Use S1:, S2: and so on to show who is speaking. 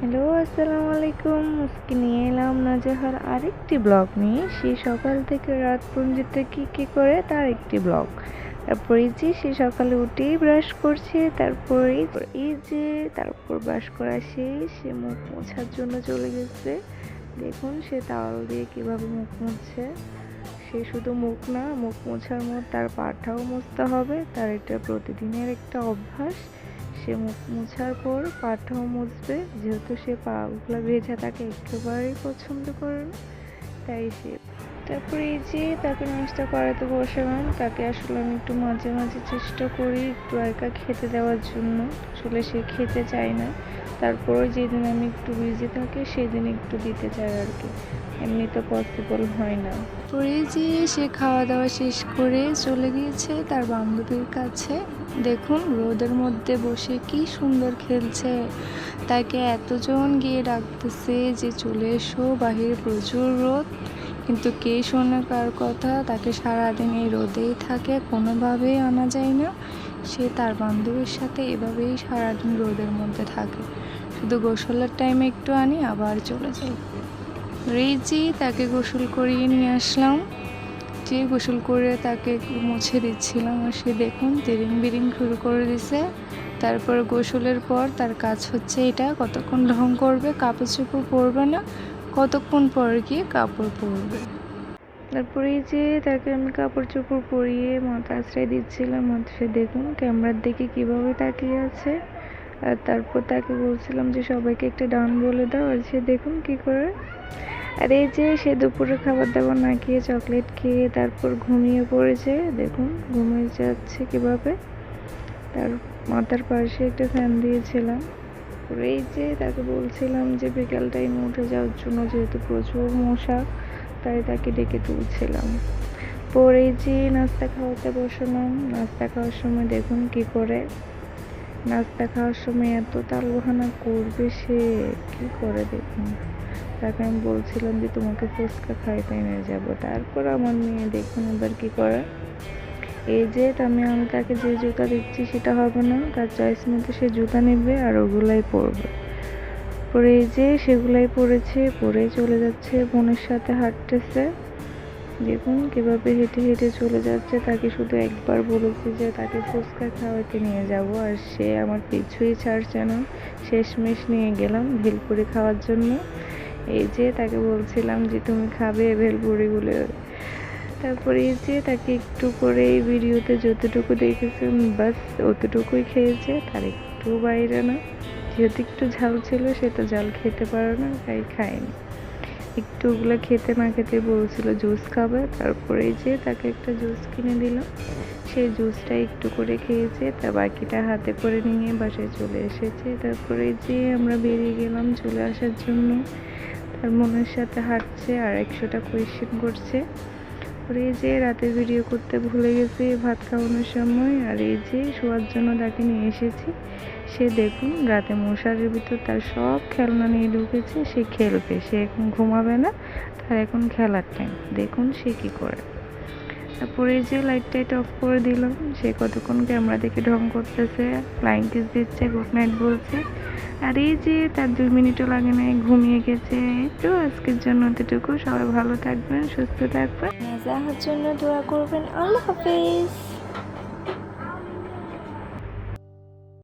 S1: Hello, আসসালামু আলাইকুম। আজকে নিয়ে এলাম নাজাহার আরেকটি ব্লগ নিয়ে। সে সকাল থেকে রাত পর্যন্ত কি করে তার একটি ব্লগ। তারপরে যে সে সকালে উঠেই ব্রাশ করছে, তারপরে তারপর ব্রাশ করা শেষ, সে মুখ মোছার জন্য চলে গেছে। দেখুন সে টাওয়াল দিয়ে কিভাবে মুখ মুছছে। সে শুধু মুখ না, মুখ মোছার মতো তার পাটাও মুছতে হবে। তার এটা প্রতিদিনের একটা অভ্যাস। সে মুখ মোছার পর পাটাও মুছবে, যেহেতু সে পাগুলো ভেজা তাকে একেবারেই পছন্দ করে না, তাই সে তারপরে এই যে তাকে নাস্তা করাতে বসালাম। তাকে আসলে আমি একটু মাঝে মাঝে চেষ্টা করি একটু একা খেতে দেওয়ার জন্য, আসলে সে খেতে চায় না। তারপরে যেদিন আমি একটু বিজি থাকি সেদিন একটু দিতে চাই আর কি, এমনি তো পসিবল হয় না। পরে যে সে খাওয়া দাওয়া শেষ করে চলে গিয়েছে তার বান্ধবীর কাছে। দেখুন রোদের মধ্যে বসে কি সুন্দর খেলছে। তাকে এতজন গিয়ে ডাকতেছে যে চলে এসো, বাহিরে প্রচুর রোদ, কিন্তু কে শোনে কার কথা। তাকে সারাদিন এই রোদেই থাকে, কোনোভাবেই আনা যায় না। সে তার বান্ধবীর সাথে এভাবেই সারাদিন রোদের মধ্যে থাকে, শুধু গোসলের টাইমে একটু আনি আবার চলে যাই। রেজি তাকে গোসল করিয়ে নিয়ে আসলাম। যে গোসল করে তাকে মুছে দিচ্ছিলাম, আর সে দেখুন তিরিং বিরিং শুরু করে দিছে। তারপর গোসলের পর তার কাজ হচ্ছে এটা, কতক্ষণ ঢং করবে, কাপড় চোপড় পরবে না, কতক্ষণ পর গিয়ে কাপড় পরবে। তারপরে যে তাকে আমি কাপড় চোপড় পরিয়ে মাথা আশ্রয় দিচ্ছিলাম, সে দেখুন ক্যামেরার দিকে কিভাবে তাকিয়ে আছে। আর তারপর তাকে বলছিলাম যে সবাইকে একটা ডান বলে দাও, আর সে দেখুন কি করে। আর এই যে সে দুপুরে খাবার দাবার না খেয়ে চকলেট খেয়ে তারপর ঘুমিয়ে পড়েছে। দেখুন ঘুমিয়ে যাচ্ছে কিভাবে। তার মাথার পাশে একটা ফ্যান দিয়েছিলাম। এই যে তাকে বলছিলাম যে বিকেল টাইমে উঠে যাওয়ার জন্য, যেহেতু প্রচুর মশা, তাই তাকে ডেকে তুলছিলাম। পরে যে নাস্তা খাওয়াতে বসালাম। নাস্তা খাওয়ার সময় দেখুন কি করে। নাস্তা খাওয়ার সময় এত তালবাহানা করবে সে, কি করে দেখুন। তাকে আমি বলছিলাম যে তোমাকে ফুচকা খাইতে নিয়ে যাবো, তারপর আমার মেয়ে দেখুন এবার কি করে। এই যে আমি তাকে যে জুতা দিচ্ছি সেটা হবে না, তার চয়েস মতো সে জুতা নেবে আর ওগুলাই পরবে। পরে এই যে সেগুলাই পরেছে, পরে চলে যাচ্ছে বোনের সাথে হাঁটতেছে। দেখুন কিভাবে হেঁটে হেঁটে চলে যাচ্ছে। তাকে শুধু একবার বলেছি যে তাকে ফুচকা খাওয়াতে নিয়ে যাব, আর সে আমার পিছুই ছাড়ছে না। শেষমেশ নিয়ে গেলাম ভেলপুরি খাওয়ার জন্য। এই যে তাকে বলছিলাম যে তুমি খাবে ভেলপুরিগুলো। তারপরে এই যে তাকে একটু করে এই ভিডিওতে যতটুকু দেখেছেন বাস অতটুকুই খেয়েছে, তার একটু বাইরে না। যেহেতু একটু ঝাল ছিল, সে তো ঝাল খেতে পারে না, তাই খায়নি। একটু ওগুলো খেতে না খেতে বলছিল জুস খাবে। তারপরে যে তাকে একটা জুস কিনে দিলাম, সেই জুসটা একটু করে খেয়েছে, তা বাকিটা হাতে করে নিয়ে বাসায় চলে এসেছে। তারপরে যে আমরা বেরিয়ে গেলাম চলে আসার জন্য। তার মনের সাথে হাঁটছে আর 100টা কোয়েশ্চেন করছে। পরে যে রাতে ভিডিও করতে ভুলে গেছি ভাত খাওয়ানোর সময়। আর এই যে শোয়ার জন্য তাকে নিয়ে এসেছি। সে দেখুন রাতে মশারির ভিতর তার সব খেলনা নিয়ে ঢুকেছে, সে খেলবে, সে এখন ঘুমাবে না, তার এখন খেলার টাইম। দেখুন সে কি করে। তারপরে যে লাইট টাইট অফ করে দিলাম। সে কতক্ষণ ক্যামেরা দেখে ঢং করতেছে, ফ্লাইং কিস দিচ্ছে, গুড নাইট বলছে। আর এই যে তার 2 মিনিটও লাগে নাই, ঘুমিয়ে গেছে। তো আজকের জন্য এতটুকু। সবাই ভালো থাকবেন, সুস্থ থাকবেন, নাজাহার জন্য দোয়া করবেন। আল্লাহ হাফেজ।